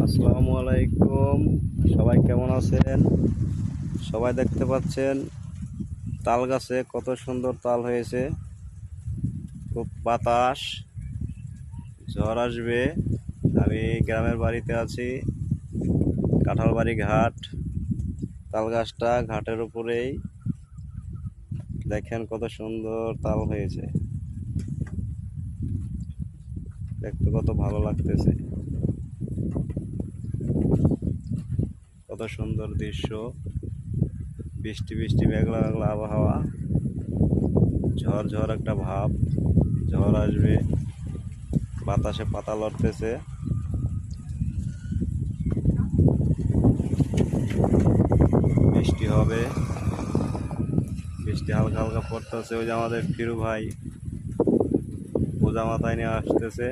আসসালামু আলাইকুম। সবাই কেমন আছেন? সবাই দেখতে পাচ্ছেন তাল গাছে কত সুন্দর তাল হয়েছে। খুব বাতাস, ঝড় আসবে। আমি গ্রামের বাড়িতে আছি, কাঁঠালবাড়ি ঘাট। তাল গাছটা ঘাটের উপরেই, দেখেন কত সুন্দর তাল হয়েছে। দেখতে কত ভালো লাগতেছে, কত সুন্দর দৃশ্য। বৃষ্টি বৃষ্টি মেঘলা মেঘলা আবহাওয়া, ঝড় ঝড় একটা ভাব। ঝড় আসবে, বাতাসে পাতা লড়তেছে। বৃষ্টি হবে, বৃষ্টি হালকা হালকা পড়তেছে। ওই যে আমাদের ফিরু ভাই বোঝা মাথায় নিয়ে আসতেছে।